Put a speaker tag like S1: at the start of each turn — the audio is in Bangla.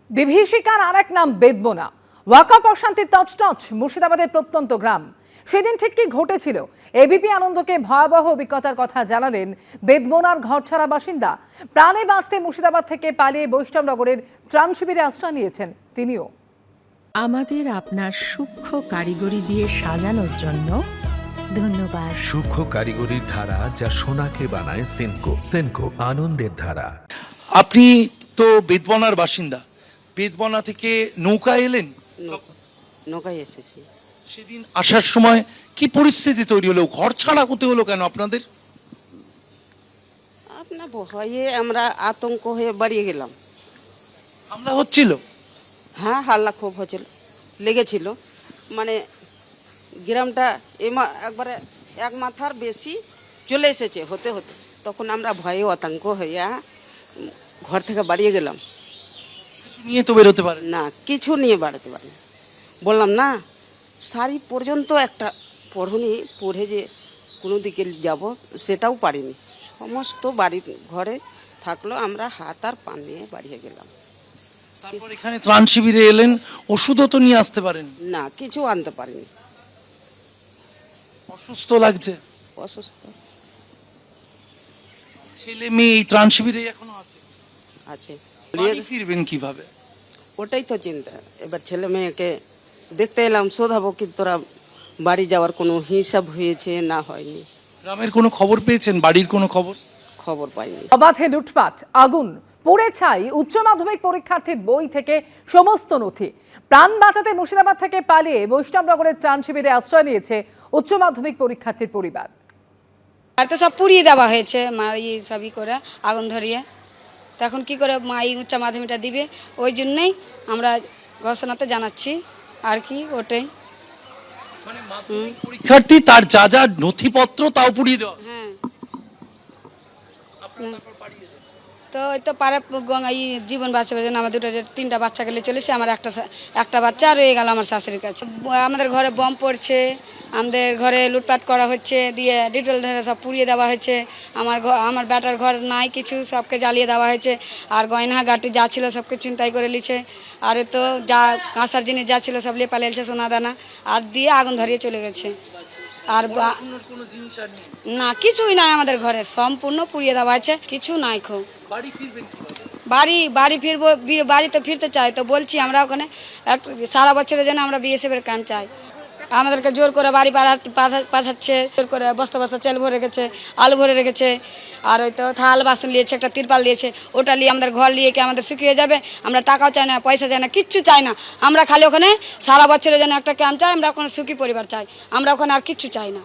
S1: বিভীষিকার আরেক নাম বেদবোনা। ওয়াকফ অশান্তির তছনছ মুর্শিদাবাদের প্রত্যন্ত গ্রাম। সেদিন ঠিক কি ঘটেছিল, এবিপি আনন্দকে ভয়াবহ অভিজ্ঞতার কথা জানালেন বেদবোনার ঘরছাড়া বাসিন্দা। প্রাণে বাঁচতে মুর্শিদাবাদ থেকে পালিয়ে বৈষ্ণবনগরের ত্রাণ শিবিরে আশ্রয় নিয়েছেন তিনিও।
S2: আমাদের আপনার সূক্ষ্ম কারিগরি দিয়ে সাজানোর জন্য ধন্যবাদ।
S3: সূক্ষ্ম কারিগরির ধারা যা সোনাকে বানায় সেনকো। সেনকো, আনন্দের ধারা।
S4: আপনি তো বেদবনার বাসিন্দা, বেদবনা থেকে নৌকা এলেন?
S5: নৌকায় এসেছি।
S4: সেদিন আসার সময় কি পরিস্থিতি তৈরি হলো? ঘর ছাড়া হতে হলো কেন আপনাদের?
S5: আপনার ভয়ে আমরা আতঙ্ক হয়ে বাড়িয়ে গেলাম।
S4: হামলা হচ্ছিল?
S5: হ্যাঁ, হাল্লা খুব হচ্ছিল, লেগেছিল। মানে গ্রামটা একবারে এক মাথার বেশি চলে এসেছে হতে হতে। তখন আমরা ভয়ে আতঙ্ক হইয়া ঘর থেকে বাড়িয়ে গেলাম।
S4: কিছু নিয়ে তো বেরোতে পারেন
S5: না, কিছু নিয়ে বাড়াতে পারি। বললাম না, শাড়ি পর্যন্ত একটা পরনি পরে যে কোনো দিকে যাব সেটাও পারিনি। সমস্ত বাড়ির ঘরে থাকলো, আমরা হাত আর পা নিয়ে বাড়িয়ে গেলাম।
S4: তারপর এখানে ত্রাণ শিবিরে এলেন, ওষুধও তো নিয়ে আসতে পারেন?
S5: না, কিছু আনতে পারিনি।
S4: অসুস্থ লাগছে?
S5: অসুস্থ।
S4: ছেলে মেয়ে এই ত্রাণ শিবিরে এখনো আছে?
S5: আছে।
S4: বাড়ি ফিরবেন কিভাবে?
S5: ওটাই তো চিন্তা। এবার ছেলে মেয়েকে দেখতে এলাম, শোধাবো কি তোরা বাড়ি যাওয়ার কোনো হিসাব হয়েছে না হয়নি।
S4: গ্রামের কোনো খবর পেয়েছেন? বাড়ির কোনো খবর?
S5: খবর পাইনি।
S1: অবাধে লুটপাট, আগুন, পুড়ে ছাই উচ্চ মাধ্যমিক পরীক্ষার্থীর বই থেকে সমস্ত নথি। প্রাণ বাঁচাতে মুর্শিদাবাদ থেকে পালিয়ে বৈষ্ণবনগরের ত্রাণ শিবিরে আশ্রয় নিয়েছে উচ্চ মাধ্যমিক পরীক্ষার্থীর পরিবার।
S6: আর তো সব পুড়িয়ে দেওয়া হয়েছে, মারি সবই করে আগুন ধরিয়ে। তখন কি করে মা এই উচ্চ মাধ্যমিকটা দিবে, ওই জন্যই আমরা ঘোষণাতে জানাচ্ছি আর কি। ওটাই
S4: পরীক্ষার্থী তার যা যা নথিপত্র তাও পুড়িয়ে দেওয়া?
S6: হ্যাঁ। তো ওই তো পাড়া এই জীবন বাঁচাবার জন্য আমার তিনটা বাচ্চা গেলে চলেছে। আমার একটা বাচ্চা রয়ে গেল আমার শাশুড়ির কাছে। আমাদের ঘরে বম পড়ছে, আমাদের ঘরে লুটপাট করা হচ্ছে, দিয়ে ডিটেল ধরে সব পুড়িয়ে দেওয়া হয়েছে। আমার বেটার ঘর নাই কিছু, সবকে জ্বালিয়ে দেওয়া হয়েছে। আর গয়না গাটি যা ছিল সবকে চিন্তাই করে নিচ্ছে। আর তো যা কাঁসার জিনিস যা ছিল সব লিয়ে পালিয়েছে, সোনা দানা আর দিয়ে আগুন ধরিয়ে চলে গেছে। আর না, কিছুই নাই আমাদের ঘরে, সম্পূর্ণ পুড়িয়ে দেওয়া আছে, কিছু নাই। খুব বাড়ি ফিরবো, বাড়ি তো ফিরতে চাই। তো বলছি আমরা ওখানে সারা বছরের জন্য আমরা বিএসএফের ক্যাম্প চাই। আমাদেরকে জোর করে বাড়ি পাঠাচ্ছে, জোর করে বস্তা বস্তা তেল ভরে রেখেছে, আলু ভরে রেখেছে। আর ওই তো থাল বাসন নিয়েছে, একটা তিরপাল দিয়েছে, ওটা নিয়ে আমাদের ঘর নিয়ে কি আমাদের শুকিয়ে যাবে? আমরা টাকাও চাই না, পয়সা চাই না, কিচ্ছু চাই না। আমরা খালি ওখানে সারা বছরের জন্য একটা ক্যাম্প চাই, আমরা ওখানে সুখী পরিবার চাই, আমরা ওখানে আর কিচ্ছু চাই না।